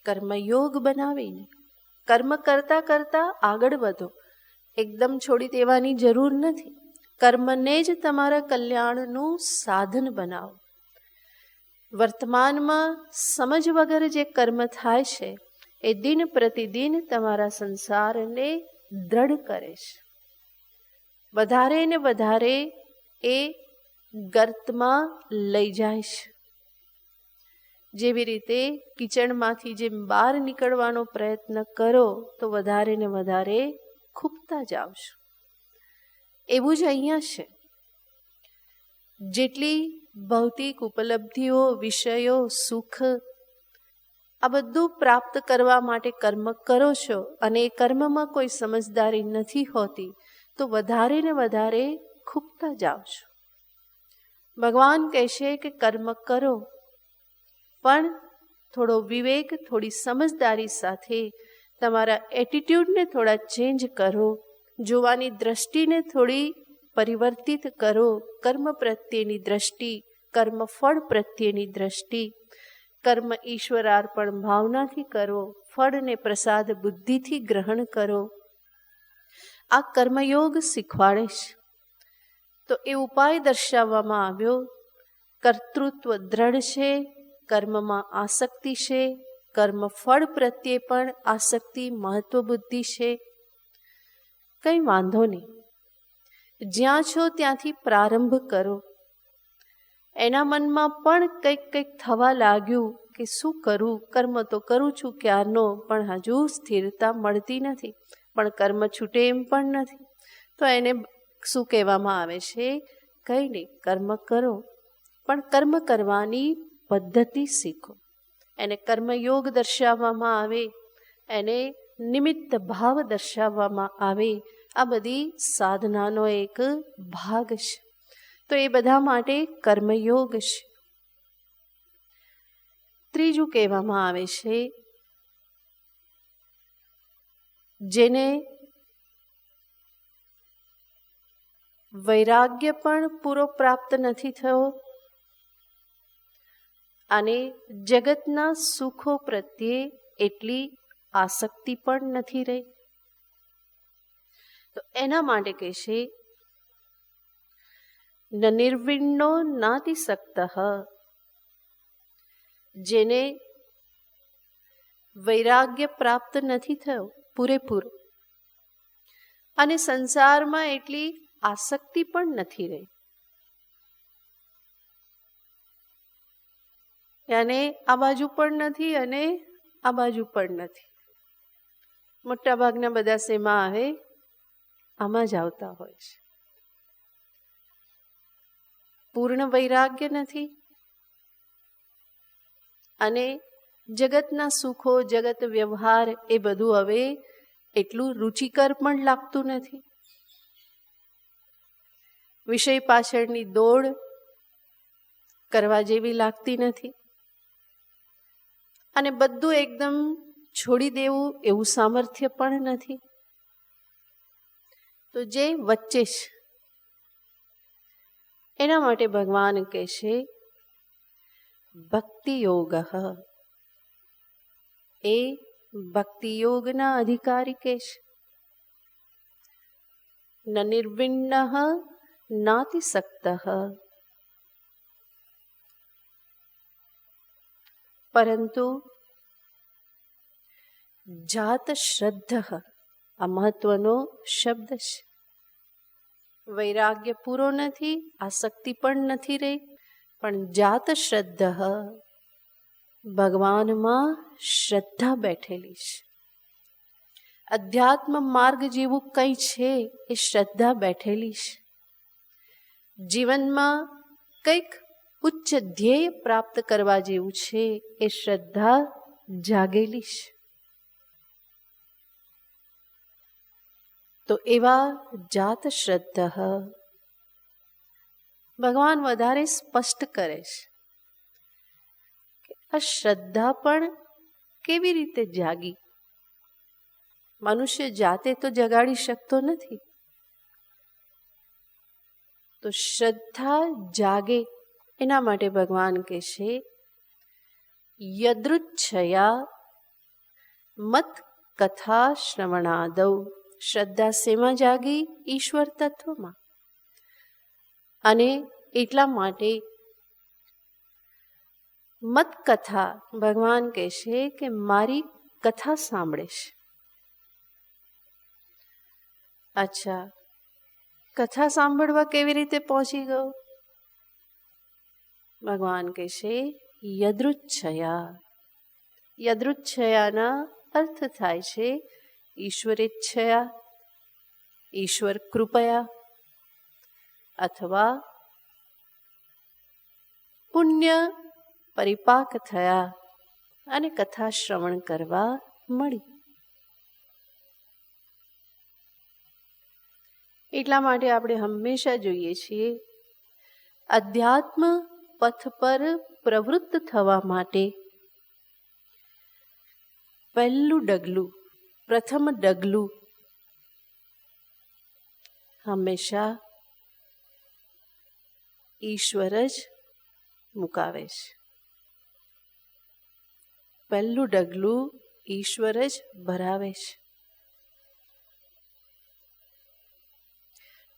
કર્મયોગ બનાવીને કર્મ કરતા કરતા આગળ વધો. એકદમ છોડી દેવાની જરૂર નથી. કર્મને જ તમારા કલ્યાણનું સાધન બનાવો. વર્તમાનમાં સમજ વગર જે કર્મ થાય છે એ દિન પ્રતિદિન તમારા સંસારને દ્રઢ કરે છે. વધારે ને વધારે એ ગર્તમાં લઈ જાય છે. જેવી રીતે કિચડમાંથી જેમ બહાર નીકળવાનો પ્રયત્ન કરો તો વધારે ને વધારે ખૂંપતા જાઓ છો. એવું જ અહીંયા છે. જેટલી ભૌતિક ઉપલબ્ધિઓ, વિષયો, સુખ, આ બધું પ્રાપ્ત કરવા માટે કર્મ કરો છો અને એ કર્મમાં કોઈ સમજદારી નથી હોતી તો વધારે ને વધારે ખૂંપતા જાઓ છો. ભગવાન કહેશે કે કર્મ કરો, પણ થોડો વિવેક, થોડી સમજદારી સાથે તમારા એટીટ્યૂડને થોડા ચેન્જ કરો, જોવાની દ્રષ્ટિને થોડી પરિવર્તિત કરો. કર્મ પ્રત્યેની દ્રષ્ટિ, કર્મ ફળ પ્રત્યેની દ્રષ્ટિ, કર્મ ઈશ્વરાર્પણ ભાવનાથી કરો, ફળને પ્રસાદ બુદ્ધિથી ગ્રહણ કરો. આ કર્મયોગ શીખવાડે છે. તો એ ઉપાય દર્શાવવામાં આવ્યો. કર્તૃત્વ દ્રઢ છે, કર્મમાં આસક્તિ છે, કર્મ ફળ પ્રત્યે પણ આસક્તિ, મહત્વ બુદ્ધિ છે. કંઈ વાંધો નહીં, જ્યાં છો ત્યાંથી પ્રારંભ કરો. એના મનમાં પણ કંઈક થવા લાગ્યું કે શું કરું, કર્મ તો કરું છું ક્યારનો, પણ હજુ સ્થિરતા મળતી નથી, પણ કર્મ છૂટે એમ પણ નથી. તો એને શું કહેવામાં આવે છે? કંઈ નહીં, કર્મ કરો, પણ કર્મ કરવાની પદ્ધતિ શીખો. એને કર્મયોગ દર્શાવવામાં આવે, એને નિમિત્ત ભાવ દર્શાવવામાં આવે. આ બધી સાધનાનો એક ભાગ છે. તો એ બધા માટે કર્મયોગ છે. ત્રીજું કહેવામાં આવે છે, જેને વૈરાગ્ય પણ પૂરો પ્રાપ્ત નથી થયો અને જગતના સુખો પ્રત્યે એટલી આસક્તિ પણ નથી રહી. તો એના માટે કહેશે, ન નિર્વિણ્ણો નાતિસક્તઃ, જેને વૈરાગ્ય પ્રાપ્ત નથી થયો પૂરેપૂરો અને સંસારમાં એટલી આસક્તિ પણ નથી રહી. અને આ બાજુ પણ નથી અને આ બાજુ પણ નથી. મોટા ભાગના બધા શેમાં આવે? આમાં જ આવતા હોય છે. પૂર્ણ વૈરાગ્ય નથી અને જગતના સુખો, જગત વ્યવહાર એ બધું હવે એટલું રુચિકર પણ લાગતું નથી. વિષય પાછળની દોડ કરવા જેવી લાગતી નથી અને બધું એકદમ છોડી દેવું એવું સામર્થ્ય પણ નથી. તો જે વચ્ચે છે એના માટે ભગવાન કહે છે ભક્તિ યોગ. એ ભક્તિ યોગના અધિકારી કહે છે. ન નિર્વિણ્ણ નાતિસક્તઃ, પરંતુ જાત શ્રદ્ધ, આ મહત્વનો શબ્દ છે. વૈરાગ્ય પૂરો નથી, આસક્તિ પણ નથી રહી, પણ જાત શ્રદ્ધ, ભગવાનમાં શ્રદ્ધા બેઠેલી છે. અધ્યાત્મ માર્ગ જેવું કંઈ છે એ શ્રદ્ધા બેઠેલી છે. જીવનમાં કંઈક ઉચ્ચ ધ્યેય પ્રાપ્ત કરવા જેવું છે એ શ્રદ્ધા જાગેલી છે. તો એવા જાત શ્રદ્ધ ભગવાન વધારે સ્પષ્ટ કરે છે કે આ શ્રદ્ધા પણ કેવી રીતે જાગી. મનુષ્ય જાતે તો જગાડી શકતો નથી. તો શ્રદ્ધા જાગે એના માટે ભગવાન કહે છે યદૃચ્છયા મત કથા શ્રવણાદૌ. શ્રદ્ધા શેમાં જાગી? ઈશ્વર તત્વમાં. અને એટલા માટે મત કથા, ભગવાન કહે છે કે મારી કથા સાંભળે છે. અચ્છા, કથા સાંભળવા કેવી રીતે પહોંચી ગયો? ભગવાન કહે છે યદૃચ્છયા. યદૃચ્છયાના અર્થ થાય છે ઈશ્વરેચ્છયા, ઈશ્વર કૃપયા, અથવા પુણ્ય પરિપાક થયા અને કથા શ્રવણ કરવા મળી. એટલા માટે આપણે હંમેશા જોઈએ છીએ અધ્યાત્મ પથ પર પ્રવૃત્ત થવા માટે પહેલું ડગલું, પ્રથમ ડગલું હંમેશા ઈશ્વર જ મુકાવે છે. પહેલું ડગલું ઈશ્વર જ ભરાવે છે.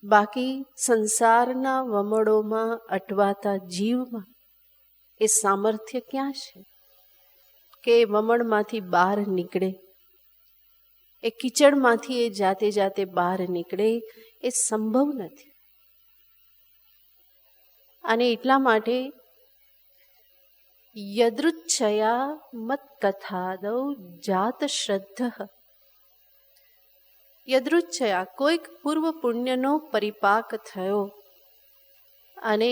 બાકી સંસારના વમળોમાં અટવાતા જીવમાં એ સામર્થ્ય ક્યાં છે કે એ વમળમાંથી બહાર નીકળે, એ કીચડમાંથી એ જાતે જાતે બહાર નીકળે? એ સંભવ નથી. અને એટલા માટે યદૃચ્છયા મત કથાદૌ જાત શ્રદ્ધ. યદૃચ્છયા કોઈક પૂર્વ પુણ્યનો પરિપાક થયો અને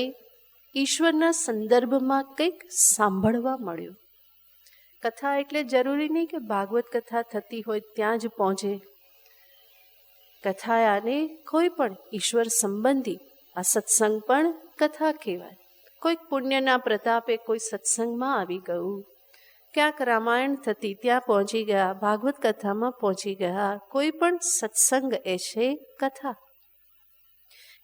ઈશ્વરના સંદર્ભમાં કંઈક સાંભળવા મળ્યું. કથા એટલે જરૂરી નહીં કે ભાગવત કથા થતી હોય ત્યાં જ પહોંચે. કથા આને કોઈ પણ ઈશ્વર સંબંધી આ સત્સંગ પણ કથા કહેવાય. કોઈક પુણ્યના પ્રતાપે કોઈ સત્સંગમાં આવી ગયું, ક્યાંક રામાયણ થતી ત્યાં પહોંચી ગયા, ભાગવત કથામાં પહોંચી ગયા. કોઈ પણ સત્સંગ એ છે કથા.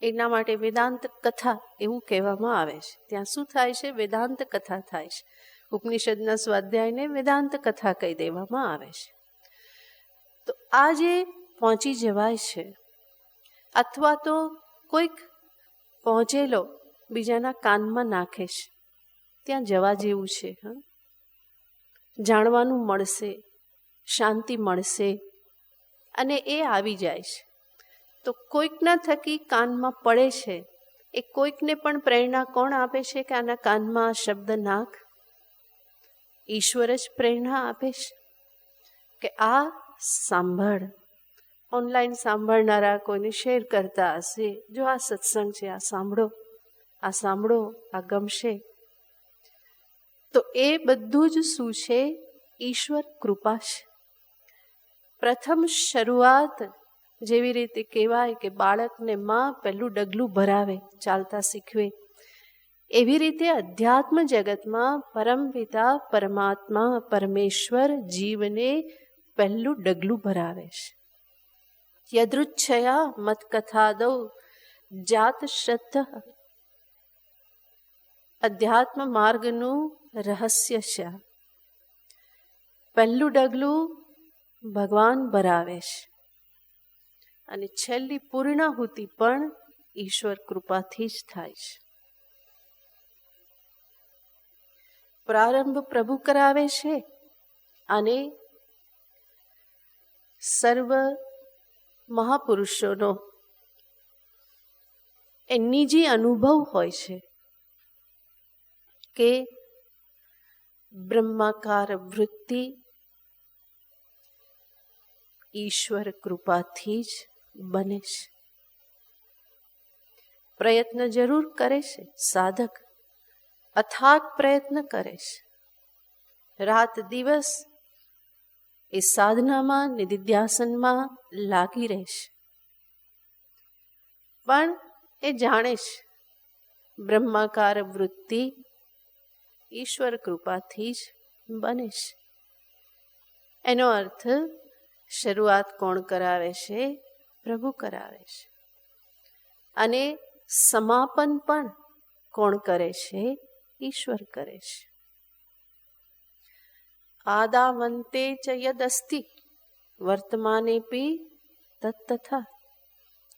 એના માટે વેદાંત કથા એવું કહેવામાં આવે છે. ત્યાં શું થાય છે? વેદાંત કથા થાય છે. ઉપનિષદના સ્વાધ્યાયને વેદાંત કથા કહી દેવામાં આવે છે. તો આ જે પહોંચી જવાય છે, અથવા તો કોઈક પહોંચેલો બીજાના કાનમાં નાખે છે, ત્યાં જવા જેવું છે. જાણવાનું મળશે, શાંતિ મળશે, અને એ આવી જાય છે. તો કોઈકના થકી કાનમાં પડે છે, એ કોઈકને પણ પ્રેરણા કોણ આપે છે કે આના કાનમાં આ શબ્દ નાખ? ઈશ્વર જ પ્રેરણા આપે છે કે આ સાંભળ. ઓનલાઈન સાંભળનારા કોઈને શેર કરતા હશે, જો આ સત્સંગ છે, આ સાંભળો, આ સાંભળો, આ ગમશે. તો એ બધું જ શું છે? ઈશ્વર કૃપા છે. પ્રથમ શરૂઆત જેવી રીતે કહેવાય કે બાળકને માં પહેલું ડગલું ભરાવે, ચાલતા શીખવે, એવી રીતે અધ્યાત્મ જગતમાં પરમપિતા પરમાત્મા પરમેશ્વર જીવને પહેલું ડગલું ભરાવે છે. યદૃચ્છયા મત કથાદૌ જાત શ્રદ્ધ. અધ્યાત્મ માર્ગનું રહસ્ય છે. પહેલું ડગલું ભગવાન ભરાવે છે અને છેલ્લી પૂર્ણાહુતિ પણ ઈશ્વર કૃપાથી જ થાય છે. પ્રારંભ પ્રભુ કરાવે છે અને સર્વ મહાપુરુષોનો એ નિજી અનુભવ હોય છે કે બ્રહ્માકાર વૃત્તિ ઈશ્વર કૃપાથી જ બને છે. પ્રયત્ન જરૂર કરે છે સાધક, અથાગ પ્રયત્ન કરે છે, રાત દિવસ એ સાધનામાં નિધિધ્યાસનમાં લાગી રહેશે. પણ એ જાણે છે બ્રહ્માકાર વૃત્તિ ઈશ્વર કૃપાથી જ બને છે. એનો અર્થ શરૂઆત કોણ કરાવે છે? પ્રભુ કરાવે છે. અને સમાપન પણ કોણ કરે છે? ઈશ્વર કરે છે. આદાવંતે ચ યદસ્તિ વર્તમાનેપી તત્તથા.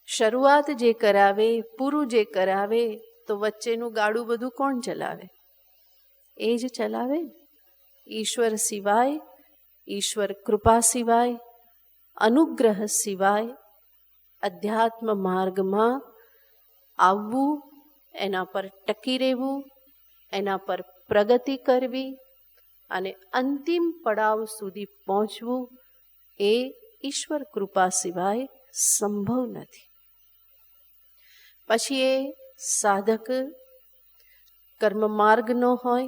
શરૂઆત જે કરાવે, પૂરું જે કરાવે, તો વચ્ચેનું ગાડું બધું કોણ ચલાવે? એ જ ચલાવે. ઈશ્વર સિવાય, ઈશ્વર કૃપા સિવાય, અનુગ્રહ સિવાય અધ્યાત્મ માર્ગમાં આવવું, એના પર ટકી રહેવું, એના પર પ્રગતિ કરવી અને અંતિમ પડાવ સુધી પહોંચવું એ ઈશ્વર કૃપા સિવાય સંભવ નથી. પછી એ સાધક કર્મ માર્ગનો હોય,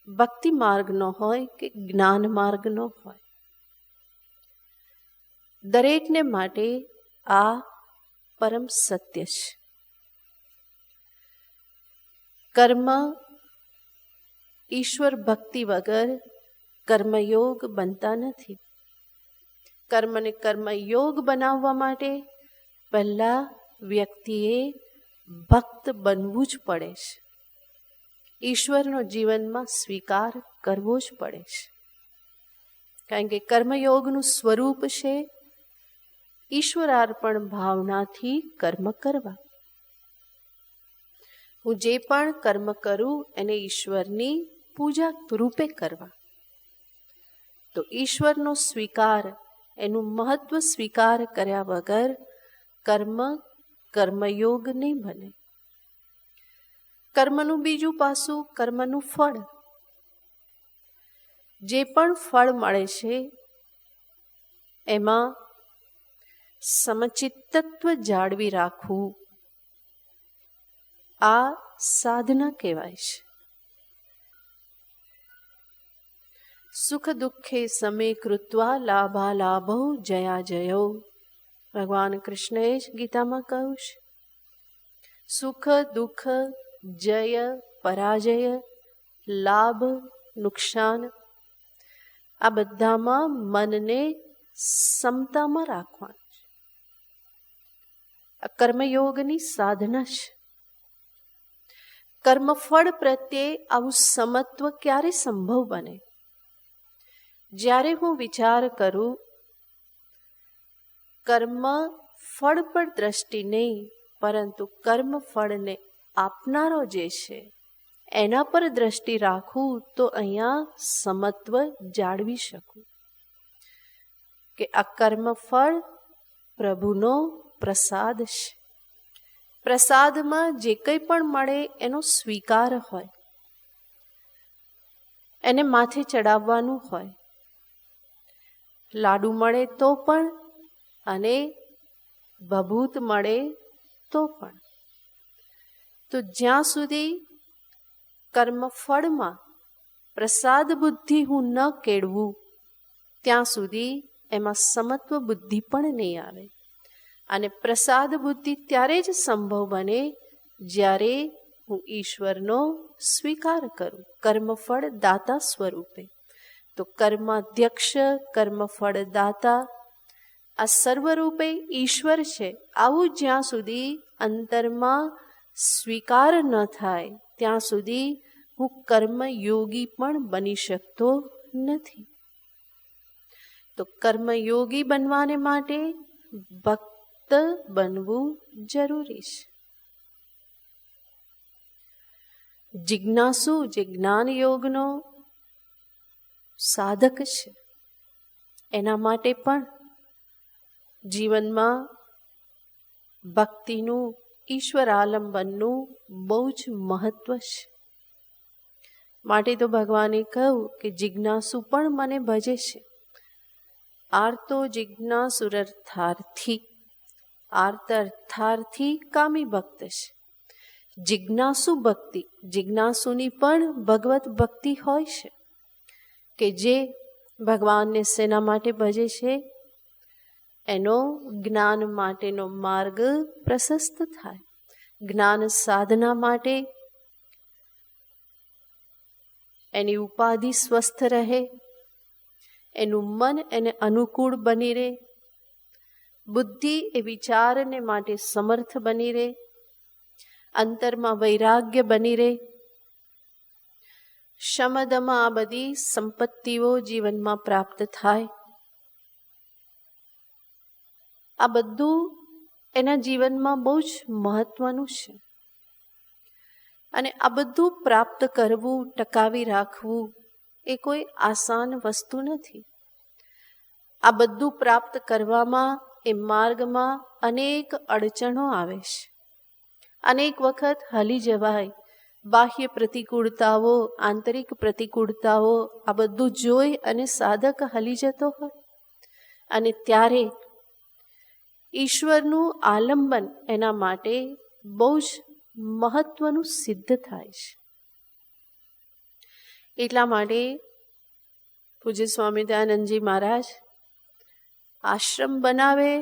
ભક્તિ માર્ગનો હોય કે જ્ઞાન માર્ગનો હોય, દરેકને માટે આ પરમ સત્ય છે. કર્મ ઈશ્વર ભક્તિ વગર કર્મયોગ બનતા નથી. કર્મને કર્મયોગ બનાવવા માટે પહેલા વ્યક્તિએ ભક્ત બનવું જ પડે છે. ઈશ્વરનો જીવનમાં સ્વીકાર કરવો જ પડે છે. કારણ કે કર્મયોગનું સ્વરૂપ છે ઈશ્વરાર્પણ ભાવનાથી કર્મ કરવા. હું જે પણ કર્મ કરું એને ઈશ્વરની પૂજા રૂપે કરવા. તો ઈશ્વરનો સ્વીકાર, એનું મહત્વ સ્વીકાર કર્યા વગર કર્મયોગ નહીં બને. કર્મનું બીજું પાસું કર્મનું ફળ. જે પણ ફળ મળે છે એમાં સમચિત્તત્વ જાળવી રાખવું, આ સાધના કહેવાય છે. સુખ દુઃખે સમે કૃત્વા લાભા લાભો જયા જયો. ભગવાન કૃષ્ણએ જ ગીતામાં કહ્યું છે, સુખ દુઃખ, જય પરાજય, લાભ નુકસાન, આ બધામાં મનને સમતામાં રાખવાનું છે. આ કર્મયોગની સાધના છે. કર્મફળ પ્રત્યે આવું સમત્વ ક્યારે સંભવ બને? જ્યારે હું વિચાર કરું કર્મ ફળ પર દ્રષ્ટિ નહીં, પરંતુ કર્મ ફળને આપનારો જે છે એના પર દ્રષ્ટિ રાખું તો અહીંયા સમત્વ જાળવી શકું. કે આ કર્મ ફળ પ્રભુનો પ્રસાદ છે. પ્રસાદમાં જે કંઈ પણ મળે એનો સ્વીકાર હોય, એને માથે ચડાવવાનું હોય. લાડુ મળે તો પણ અને ભભૂત મળે તો પણ. તો જ્યાં સુધી કર્મફળમાં પ્રસાદ બુદ્ધિ હું ન કેળવું ત્યાં સુધી એમાં સમત્વ બુદ્ધિ પણ નહીં આવે. અને પ્રસાદ બુદ્ધિ ત્યારે જ સંભવ બને જ્યારે હું ઈશ્વરનો સ્વીકાર કરું કર્મફળ દાતા સ્વરૂપે. તો કર્માધ્યક્ષ, કર્મફળ દાતા, આ સર્વરૂપે ઈશ્વર છે. આવું જ્યાં સુધી અંતરમાં સ્વીકાર ન થાય ત્યાં સુધી હું કર્મયોગી પણ બની શકતો નથી. તો કર્મયોગી બનવાને માટે ભક્ત બનવું જરૂરી છે. જિજ્ઞાસુ જે જ્ઞાન યોગનો સાધક છે એના માટે પણ જીવનમાં ભક્તિનું, ઈશ્વર આલંબનનું બહુ જ મહત્વ છે. માટે તો ભગવાને કહ્યું કે જિજ્ઞાસુ પણ મને ભજે છે. આર્તો જિજ્ઞાસુરર્થાર્થી, આર્ત અર્થાર્થી કામી ભક્ત છે. જિજ્ઞાસુ ભક્તિ, જિજ્ઞાસુની પણ ભગવત ભક્તિ હોય છે કે જે ભગવાનને શેના માટે ભજે છે? એનો જ્ઞાન માટેનો માર્ગ પ્રશસ્ત થાય, જ્ઞાન સાધના માટે એની ઉપાધિ સ્વસ્થ રહે, એનું મન એને અનુકૂળ બની રહે, બુદ્ધિ એ વિચારને માટે સમર્થ બની રહે, અંતરમાં વૈરાગ્ય બની રહે, શમદમાં આ બધી સંપત્તિઓ જીવનમાં પ્રાપ્ત થાય. આ બધું એના જીવનમાં બહુ જ મહત્વનું છે. અને આ બધું પ્રાપ્ત કરવું, ટકાવી રાખવું એ કોઈ આસાન વસ્તુ નથી. આ બધું પ્રાપ્ત કરવામાં એ માર્ગમાં અનેક અડચણો આવે છે. અનેક વખત હલી જવાય, બાહ્ય પ્રતિકૂળતાઓ, આંતરિક પ્રતિકૂળતાઓ, આ બધું જોઈ અને સાધક હલી જતો હોય અને ત્યારે ઈશ્વરનું આલંબન એના માટે બહુ જ મહત્વનું સિદ્ધ થાય છે. એટલા માટે પૂજ્ય સ્વામી દયાનંદજી મહારાજ આશ્રમ બનાવે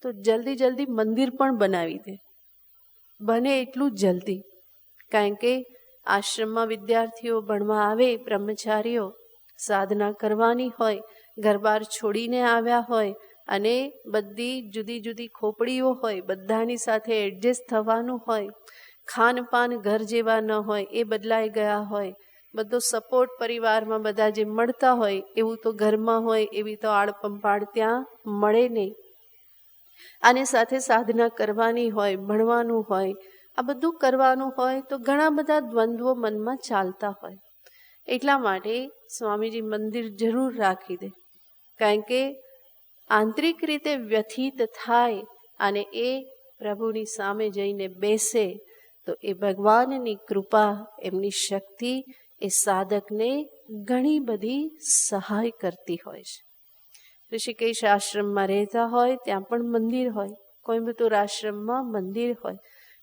તો જલ્દી મંદિર પણ બનાવી દે, બને એટલું જલ્દી. કારણ કે આશ્રમમાં વિદ્યાર્થીઓ ભણવા આવે, બ્રહ્મચારીઓ સાધના કરવાની હોય, ઘરબાર છોડીને આવ્યા હોય અને બધી જુદી જુદી ખોપડીઓ હોય, બધાની સાથે એડજસ્ટ થવાનું હોય, ખાનપાન ઘર જેવા ન હોય, એ બદલાઈ ગયા હોય, બધો સપોર્ટ પરિવારમાં બધા જે મળતા હોય એવું તો ઘરમાં હોય, એવી તો આડપંપાડ ત્યાં મળે નહીં. આને સાથે સાધના કરવાની હોય, ભણવાનું હોય, આ બધું કરવાનું હોય તો ઘણા બધા દ્વંદ્વો મનમાં ચાલતા હોય. એટલા માટે સ્વામીજી મંદિર જરૂર રાખી દે, કારણ કે આંતરિક રીતે વ્યથિત થાય અને એ પ્રભુની સામે જઈને બેસે તો એ ભગવાનની કૃપા, એમની શક્તિ એ સાધકને ઘણી બધી સહાય કરતી હોય છે. ઋષિકેશ આશ્રમમાં રહેતા હોય ત્યાં પણ મંદિર હોય, કોઈમ્બતુર આશ્રમમાં મંદિર હોય,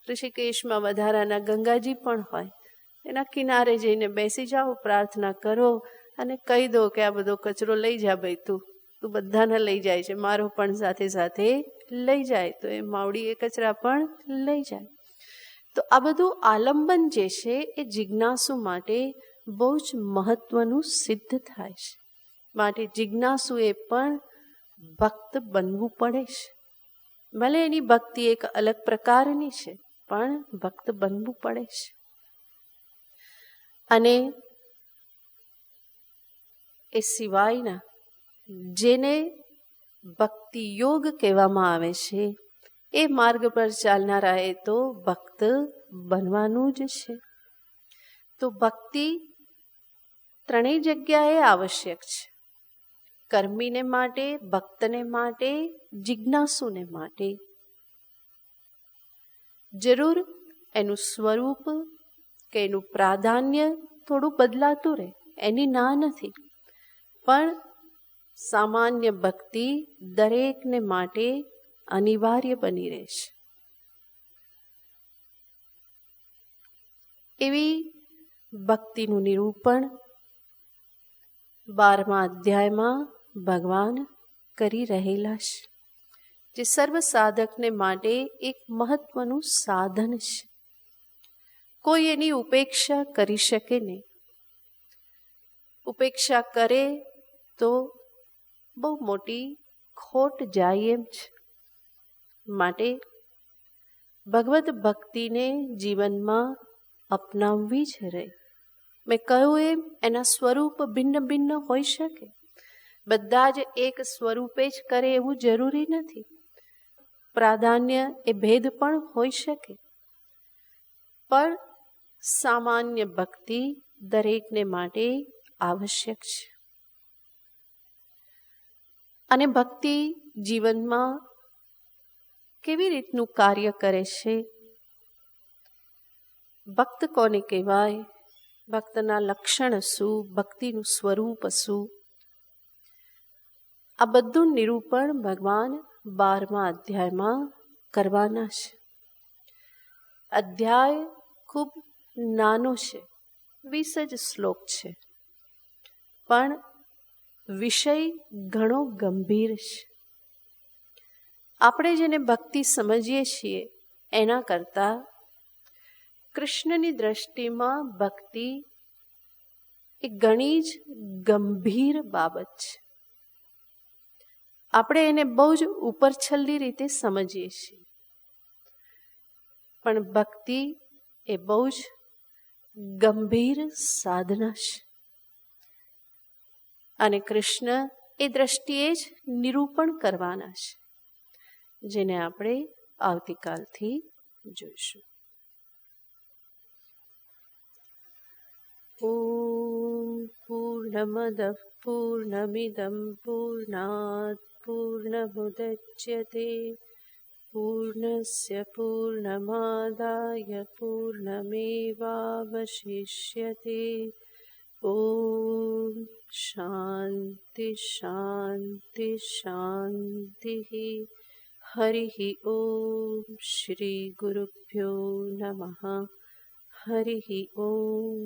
ઋષિકેશમાં વધારાના ગંગાજી પણ હોય. એના કિનારે જઈને બેસી જાઓ, પ્રાર્થના કરો અને કહી દો કે આ બધો કચરો લઈ જા ભાઈ, તું બધાને લઈ જાય છે, મારો પણ સાથે સાથે લઈ જાય. તો એ માવડી એ કચરા પણ લઈ જાય. તો આ બધું આલંબન જે છે એ જિજ્ઞાસુ માટે બહુ જ મહત્વનું સિદ્ધ થાય છે. માટે જિજ્ઞાસુએ પણ ભક્ત બનવું પડે છે. ભલે એની ભક્તિ એક અલગ પ્રકારની છે, પણ ભક્ત બનવું પડે છે. અને એ સિવાયના જેને ભક્તિ યોગ કહેવામાં આવે છે, એ માર્ગ પર ચાલનારાએ તો ભક્ત બનવાનું જ છે. તો ભક્તિ ત્રણેય જગ્યાએ આવશ્યક છે. કર્મીને માટે, ભક્તને માટે, જિજ્ઞાસુને માટે. જરૂર એનું સ્વરૂપ કે એનું પ્રાધાન્ય થોડું બદલાતું રહે, એની ના નથી, પણ સામાન્ય ભક્તિ દરેકને માટે અનિવાર્ય બની રહેશે. એવી ભક્તિનું નિરૂપણ 12મા અધ્યાયમાં ભગવાન કરી રહેલા છે, જે સર્વ સાધકને માટે એક મહત્વનું સાધન છે. કોઈ એની ઉપેક્ષા કરી શકે નહીં. ઉપેક્ષા કરે તો બહુ મોટી ખોટ જાય એમ છે. માટે ભગવત ભક્તિને જીવનમાં અપનાવવી જ રહે. મેં કહ્યું એમ એના સ્વરૂપ ભિન્ન ભિન્ન હોઈ શકે. બધા જ એક સ્વરૂપે જ કરે એવું જરૂરી નથી. પ્રાધાન્ય એ ભેદ પણ હોઈ શકે. પણ સામાન્ય ભક્તિ દરેકને માટે આવશ્યક છે. અને ભક્તિ જીવનમાં કેવી રીતનું કાર્ય કરે છે? ભક્ત કોને કહેવાય? ભક્તના લક્ષણ શું? ભક્તિનું સ્વરૂપ શું? આ બધું નિરૂપણ ભગવાન 12મા અધ્યાયમાં કરવાના છે. અધ્યાય ખૂબ નાનો છે, 20 જ શ્લોક છે, પણ વિષય ઘણો ગંભીર છે. આપણે જેને ભક્તિ સમજીએ છીએ એના કરતાં કૃષ્ણની દ્રષ્ટિમાં ભક્તિ એ ઘણી જ ગંભીર બાબત છે. આપણે એને બહુ જ ઉપરછલ્લી રીતે સમજીએ છીએ, પણ ભક્તિ એ બહુ જ ગંભીર સાધના છે. અને કૃષ્ણ એ દ્રષ્ટિએ જ નિરૂપણ કરવાના છે, જેને આપણે આવતીકાલથી જોઈશું. ઓમ પૂર્ણમદ પૂર્ણમિદં પૂર્ણાત પૂર્ણમુદચ્યતે पूर्णस्य पूर्णमादाय पूर्णमेवावशिष्यते। ॐ शान्ति शान्ति शान्तिः। हरिः ॐ श्री गुरुभ्यो नमः। हरिः ॐ।